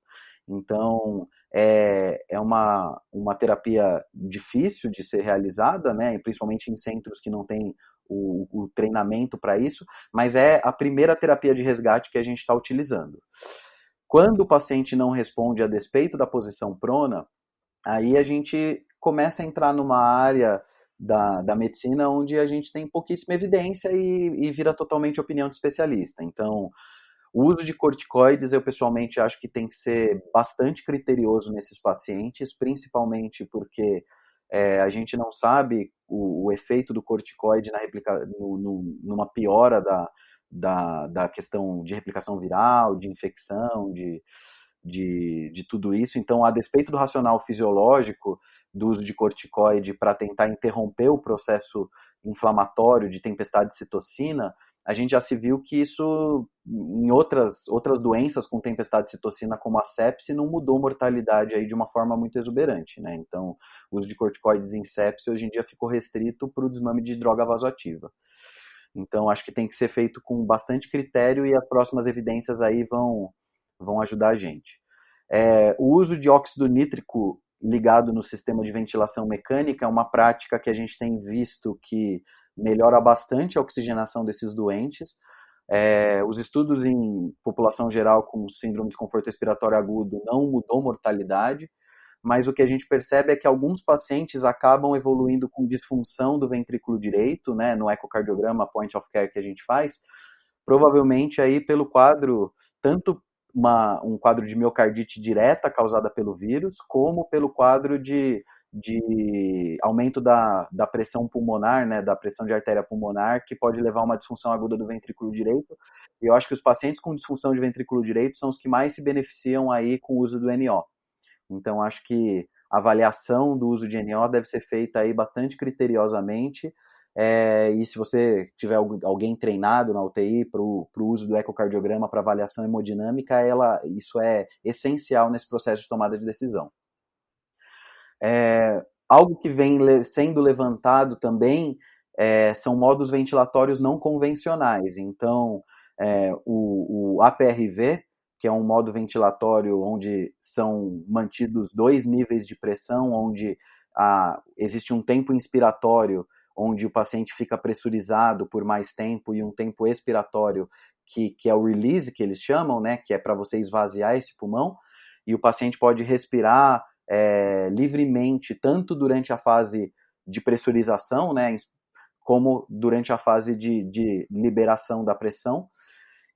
Então, é uma terapia difícil de ser realizada, né, principalmente em centros que não têm o treinamento para isso, mas é a primeira terapia de resgate que a gente está utilizando. Quando o paciente não responde a despeito da posição prona, aí a gente começa a entrar numa área da medicina onde a gente tem pouquíssima evidência e vira totalmente opinião de especialista. Então, o uso de corticoides, eu pessoalmente acho que tem que ser bastante criterioso nesses pacientes, principalmente porque a gente não sabe o efeito do corticoide numa piora da questão de replicação viral, de infecção, de tudo isso. Então, a despeito do racional fisiológico do uso de corticoide para tentar interromper o processo inflamatório de tempestade de citocina, a gente já se viu que isso, em outras doenças com tempestade de citocina, como a sepse, não mudou mortalidade aí de uma forma muito exuberante, né? Então, o uso de corticoides em sepse hoje em dia ficou restrito para o desmame de droga vasoativa. Então, acho que tem que ser feito com bastante critério e as próximas evidências aí vão ajudar a gente. O uso de óxido nítrico ligado no sistema de ventilação mecânica é uma prática que a gente tem visto que melhora bastante a oxigenação desses doentes. Os estudos em população geral com síndrome de desconforto respiratório agudo não mudou mortalidade, mas o que a gente percebe é que alguns pacientes acabam evoluindo com disfunção do ventrículo direito, né, no ecocardiograma point of care que a gente faz, provavelmente aí pelo quadro, tanto um quadro de miocardite direta causada pelo vírus, como pelo quadro de aumento da pressão pulmonar, né, da pressão de artéria pulmonar, que pode levar a uma disfunção aguda do ventrículo direito. E eu acho que os pacientes com disfunção de ventrículo direito são os que mais se beneficiam aí com o uso do NO. Então, acho que a avaliação do uso de NO deve ser feita aí bastante criteriosamente, e se você tiver alguém treinado na UTI para o uso do ecocardiograma para avaliação hemodinâmica, isso é essencial nesse processo de tomada de decisão. Algo que vem sendo levantado também são modos ventilatórios não convencionais. Então, o APRV, que é um modo ventilatório onde são mantidos 2 níveis de pressão, onde existe um tempo inspiratório, onde o paciente fica pressurizado por mais tempo, e um tempo expiratório, que é o release, que eles chamam, né, que é para você esvaziar esse pulmão, e o paciente pode respirar livremente, tanto durante a fase de pressurização, né, como durante a fase de liberação da pressão.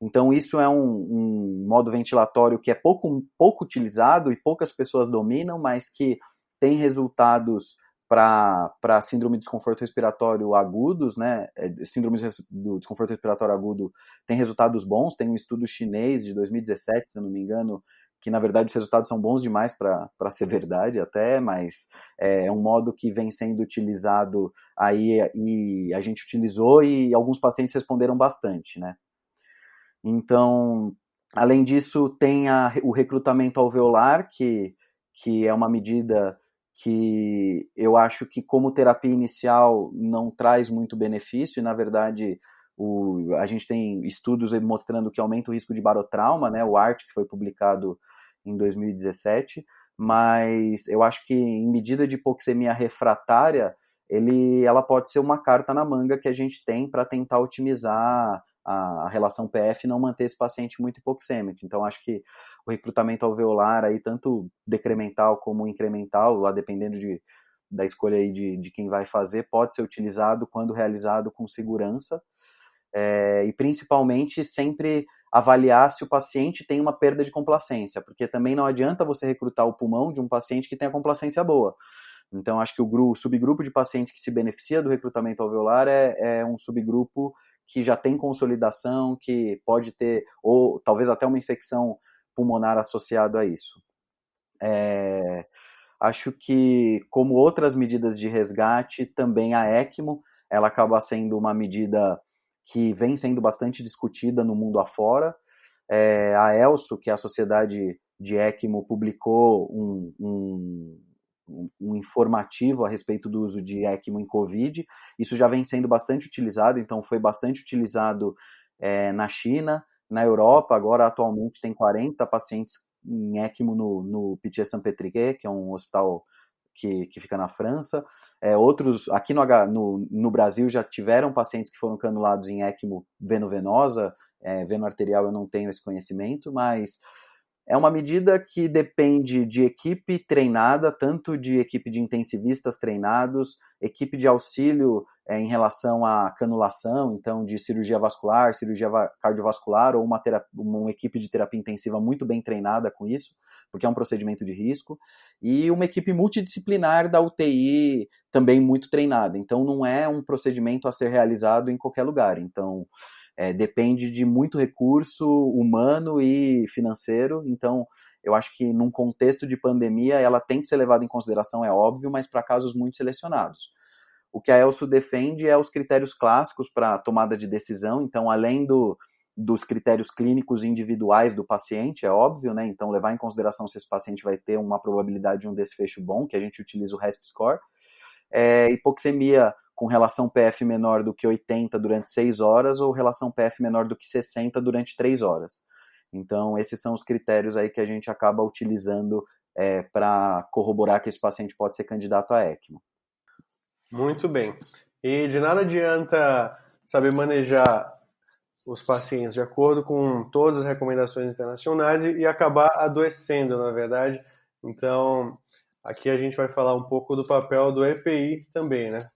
Então, isso é um modo ventilatório que é pouco utilizado e poucas pessoas dominam, mas que tem resultados para síndrome de desconforto respiratório agudos, né? Síndrome do desconforto respiratório agudo tem resultados bons, tem um estudo chinês de 2017, se eu não me engano, que na verdade os resultados são bons demais para ser verdade até, mas é um modo que vem sendo utilizado aí, e a gente utilizou e alguns pacientes responderam bastante, né? Então, além disso, tem o recrutamento alveolar, que é uma medida que eu acho que como terapia inicial não traz muito benefício, e na verdade a gente tem estudos mostrando que aumenta o risco de barotrauma, né, o ART, que foi publicado em 2017, mas eu acho que em medida de hipoxemia refratária, ela pode ser uma carta na manga que a gente tem para tentar otimizar a relação PF e não manter esse paciente muito hipoxêmico. Então, acho que o recrutamento alveolar, aí, tanto decremental como incremental, lá dependendo da escolha aí de quem vai fazer, pode ser utilizado quando realizado com segurança, e principalmente sempre avaliar se o paciente tem uma perda de complacência, porque também não adianta você recrutar o pulmão de um paciente que tem a complacência boa. Então, acho que o subgrupo de pacientes que se beneficia do recrutamento alveolar é um subgrupo que já tem consolidação, que pode ter, ou talvez até uma infecção pulmonar associada a isso. Acho que, como outras medidas de resgate, também a ECMO, ela acaba sendo uma medida que vem sendo bastante discutida no mundo afora. A ELSO, que é a Sociedade de ECMO, publicou um informativo a respeito do uso de ECMO em COVID. Isso já vem sendo bastante utilizado, então foi bastante utilizado na China, na Europa. Agora, atualmente, tem 40 pacientes em ECMO no Pitié-Salpêtrière, que é um hospital que fica na França. Outros, aqui no Brasil, já tiveram pacientes que foram canulados em ECMO veno-venosa, veno-arterial eu não tenho esse conhecimento, mas é uma medida que depende de equipe treinada, tanto de equipe de intensivistas treinados, equipe de auxílio em relação à canulação, então de cirurgia vascular, cirurgia cardiovascular, ou uma equipe de terapia intensiva muito bem treinada com isso, porque é um procedimento de risco, e uma equipe multidisciplinar da UTI também muito treinada. Então não é um procedimento a ser realizado em qualquer lugar. Então depende de muito recurso humano e financeiro. Então eu acho que num contexto de pandemia ela tem que ser levada em consideração, é óbvio, mas para casos muito selecionados. O que a ELSO defende é os critérios clássicos para tomada de decisão. Então, além dos critérios clínicos individuais do paciente, é óbvio, né? Então, levar em consideração se esse paciente vai ter uma probabilidade de um desfecho bom, que a gente utiliza o RESP score. Hipoxemia com relação PF menor do que 80 durante 6 horas ou relação PF menor do que 60 durante 3 horas. Então, esses são os critérios aí que a gente acaba utilizando para corroborar que esse paciente pode ser candidato a ECMO. Muito bem. E de nada adianta saber manejar os pacientes de acordo com todas as recomendações internacionais e acabar adoecendo, na verdade. Então, aqui a gente vai falar um pouco do papel do EPI também, né?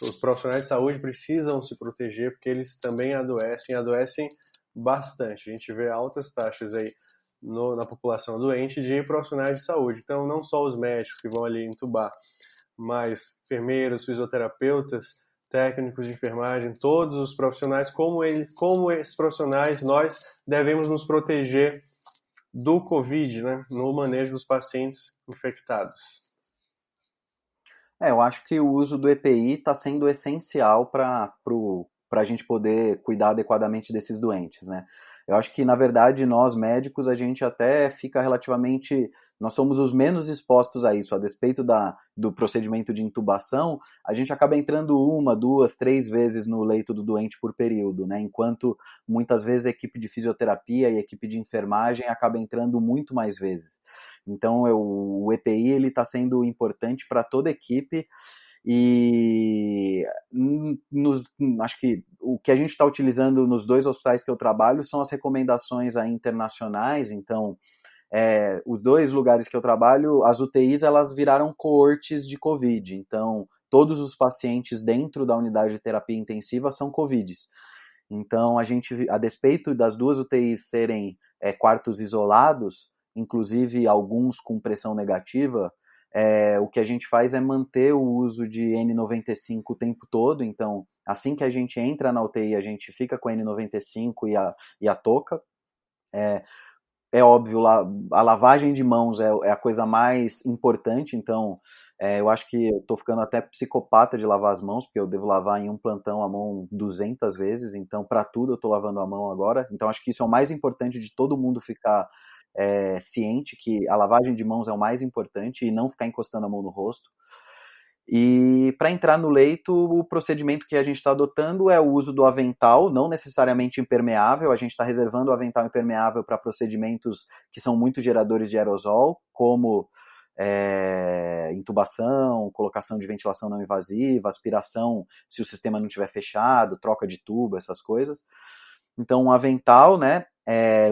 Os profissionais de saúde precisam se proteger porque eles também adoecem bastante. A gente vê altas taxas aí na população doente de profissionais de saúde. Então, não só os médicos que vão ali entubar, mas enfermeiros, fisioterapeutas, técnicos de enfermagem, todos os profissionais, como esses profissionais, nós devemos nos proteger do COVID, né, no manejo dos pacientes infectados. Eu acho que o uso do EPI está sendo essencial para a gente poder cuidar adequadamente desses doentes, né? Eu acho que, na verdade, nós médicos, a gente até fica relativamente... Nós somos os menos expostos a isso. A despeito do procedimento de intubação, a gente acaba entrando 1, 2, 3 vezes no leito do doente por período, né? Enquanto, muitas vezes, a equipe de fisioterapia e a equipe de enfermagem acaba entrando muito mais vezes. Então, o EPI está sendo importante para toda a equipe. E acho que o que a gente está utilizando nos 2 hospitais que eu trabalho são as recomendações aí internacionais. Então, os 2 lugares que eu trabalho, as UTIs elas viraram coortes de COVID. Então, todos os pacientes dentro da unidade de terapia intensiva são COVIDs. Então, a despeito das 2 UTIs serem quartos isolados, inclusive alguns com pressão negativa, o que a gente faz é manter o uso de N95 o tempo todo, então assim que a gente entra na UTI, a gente fica com a N95 e a touca. É óbvio, a lavagem de mãos é a coisa mais importante, então eu acho que eu tô ficando até psicopata de lavar as mãos, porque eu devo lavar em um plantão a mão 200 vezes, então para tudo eu tô lavando a mão agora, então acho que isso é o mais importante de todo mundo ficar ciente, que a lavagem de mãos é o mais importante e não ficar encostando a mão no rosto. E para entrar no leito, o procedimento que a gente está adotando é o uso do avental, não necessariamente impermeável, a gente está reservando o avental impermeável para procedimentos que são muito geradores de aerosol, como intubação, colocação de ventilação não invasiva, aspiração se o sistema não estiver fechado, troca de tubo, essas coisas. Então, um avental, né,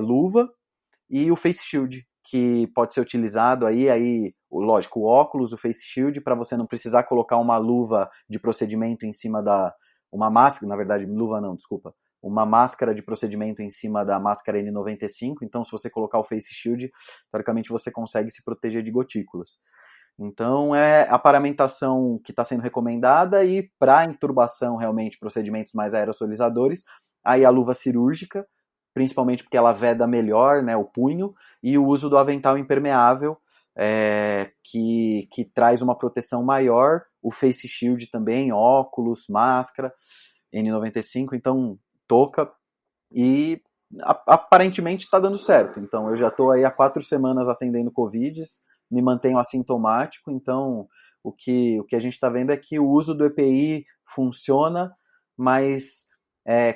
luva e o face shield, que pode ser utilizado aí, lógico, o óculos, o face shield, para você não precisar colocar uma luva de procedimento em cima uma máscara, na verdade, luva não, desculpa, uma máscara de procedimento em cima da máscara N95, então se você colocar o face shield, teoricamente você consegue se proteger de gotículas. Então é a paramentação que está sendo recomendada, e para intubação, realmente, procedimentos mais aerosolizadores, aí a luva cirúrgica, principalmente porque ela veda melhor, né, o punho, e o uso do avental impermeável, que traz uma proteção maior, o face shield também, óculos, máscara, N95, então touca, e aparentemente está dando certo. Então eu já estou aí há 4 semanas atendendo Covid, me mantenho assintomático, então o que a gente está vendo é que o uso do EPI funciona, mas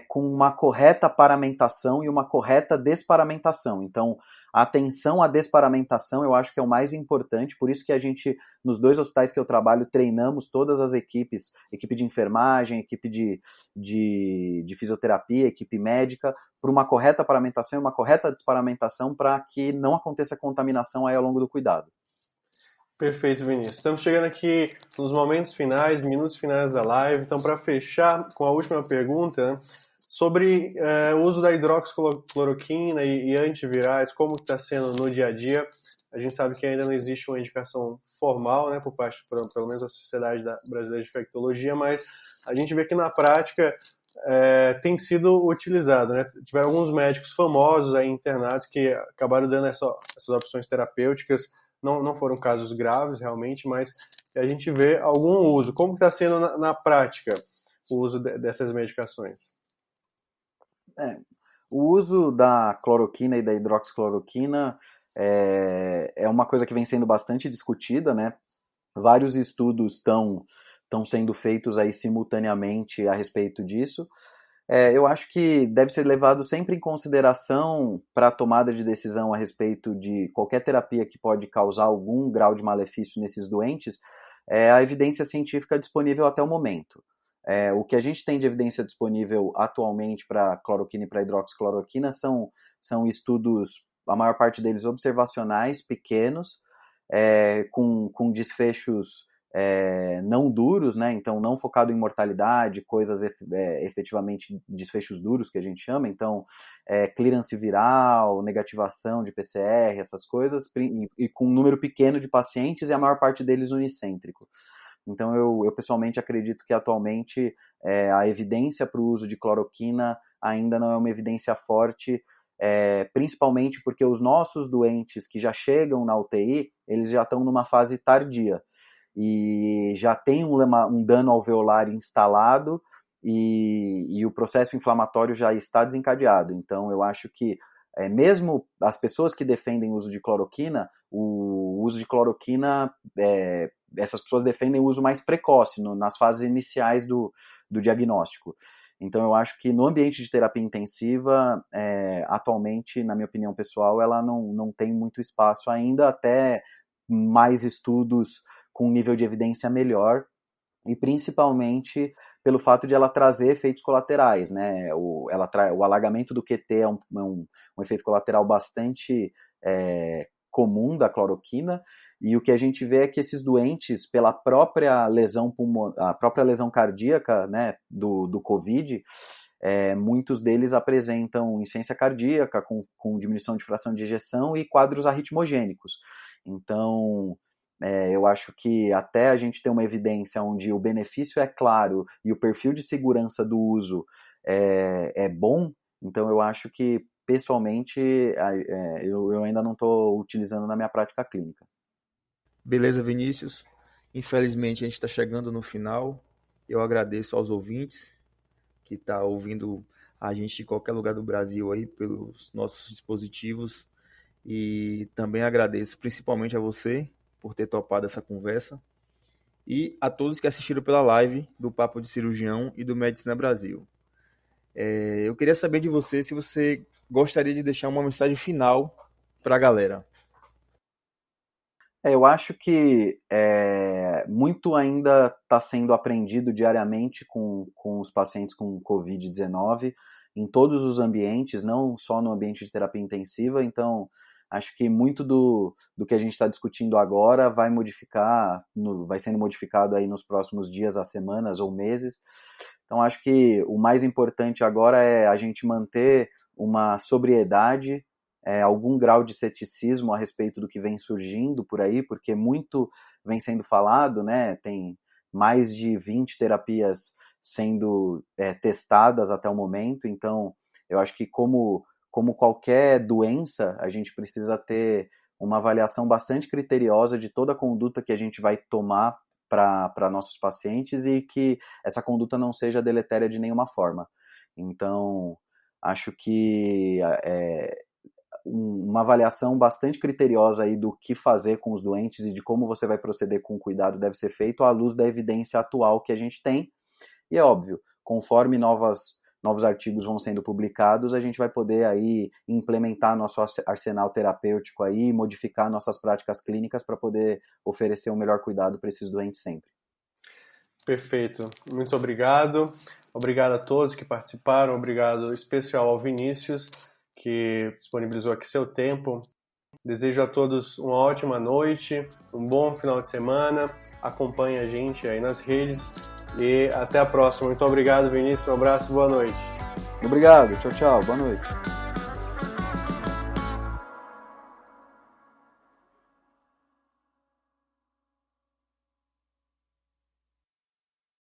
com uma correta paramentação e uma correta desparamentação. Então, a atenção à desparamentação eu acho que é o mais importante, por isso que a gente, nos 2 hospitais que eu trabalho, treinamos todas as equipes, equipe de enfermagem, equipe de fisioterapia, equipe médica, por uma correta paramentação e uma correta desparamentação para que não aconteça contaminação aí ao longo do cuidado. Perfeito, Vinícius. Estamos chegando aqui nos momentos finais, minutos finais da live. Então, para fechar com a última pergunta, né, sobre o uso da hidroxicloroquina e antivirais, como está sendo no dia a dia. A gente sabe que ainda não existe uma indicação formal, né, por parte, pelo menos, da Sociedade Brasileira de Infectologia, mas a gente vê que na prática tem sido utilizado, né? Tiveram alguns médicos famosos aí internados que acabaram dando essas opções terapêuticas. Não foram casos graves, realmente, mas a gente vê algum uso. Como está sendo na prática o uso dessas medicações? O uso da cloroquina e da hidroxicloroquina é uma coisa que vem sendo bastante discutida, né? Vários estudos estão sendo feitos aí simultaneamente a respeito disso. Eu acho que deve ser levado sempre em consideração para a tomada de decisão a respeito de qualquer terapia que pode causar algum grau de malefício nesses doentes, a evidência científica disponível até o momento. O que a gente tem de evidência disponível atualmente para cloroquina e para hidroxicloroquina são estudos, a maior parte deles observacionais, pequenos, com desfechos não duros, né? Então não focado em mortalidade, coisas efetivamente desfechos duros que a gente chama, então clearance viral, negativação de PCR, essas coisas, e com um número pequeno de pacientes e a maior parte deles unicêntrico. Então eu pessoalmente acredito que atualmente a evidência para o uso de cloroquina ainda não é uma evidência forte, principalmente porque os nossos doentes que já chegam na UTI, eles já estão numa fase tardia e já tem um dano alveolar instalado e o processo inflamatório já está desencadeado. Então eu acho que mesmo as pessoas que defendem o uso de cloroquina, o uso de cloroquina, essas pessoas defendem o uso mais precoce, nas fases iniciais do diagnóstico. Então eu acho que no ambiente de terapia intensiva, atualmente, na minha opinião pessoal, ela não tem muito espaço ainda, até mais estudos com um nível de evidência melhor, e principalmente pelo fato de ela trazer efeitos colaterais, né? O alargamento do QT é um efeito colateral bastante comum da cloroquina, e o que a gente vê é que esses doentes, pela própria lesão a própria lesão cardíaca, né, do COVID, muitos deles apresentam insuficiência cardíaca com diminuição de fração de ejeção e quadros arritmogênicos. Então Eu acho que até a gente ter uma evidência onde o benefício é claro e o perfil de segurança do uso é bom, então eu acho que, pessoalmente, eu ainda não estou utilizando na minha prática clínica. Beleza, Vinícius? Infelizmente a gente está chegando no final. Eu agradeço aos ouvintes que estão ouvindo a gente de qualquer lugar do Brasil aí pelos nossos dispositivos, e também agradeço principalmente a você por ter topado essa conversa e a todos que assistiram pela live do Papo de Cirurgião e do Medicina Brasil. Eu queria saber de você se você gostaria de deixar uma mensagem final para a galera. Eu acho que muito ainda está sendo aprendido diariamente com os pacientes com Covid-19 em todos os ambientes, não só no ambiente de terapia intensiva. Então, acho que muito do que a gente está discutindo agora vai sendo modificado aí nos próximos dias, as semanas ou meses. Então, acho que o mais importante agora é a gente manter uma sobriedade, algum grau de ceticismo a respeito do que vem surgindo por aí, porque muito vem sendo falado, né? Tem mais de 20 terapias sendo testadas até o momento, então eu acho que como qualquer doença, a gente precisa ter uma avaliação bastante criteriosa de toda a conduta que a gente vai tomar para nossos pacientes e que essa conduta não seja deletéria de nenhuma forma. Então, acho que uma avaliação bastante criteriosa aí do que fazer com os doentes e de como você vai proceder com o cuidado deve ser feito à luz da evidência atual que a gente tem. E é óbvio, conforme novos artigos vão sendo publicados, a gente vai poder aí implementar nosso arsenal terapêutico aí, modificar nossas práticas clínicas para poder oferecer o melhor cuidado para esses doentes sempre. Perfeito. Muito obrigado. Obrigado a todos que participaram. Obrigado especial ao Vinícius, que disponibilizou aqui seu tempo. Desejo a todos uma ótima noite, um bom final de semana. Acompanhe a gente aí nas redes e até a próxima. Muito obrigado, Vinícius. Um abraço, boa noite. Obrigado. Tchau, tchau. Boa noite.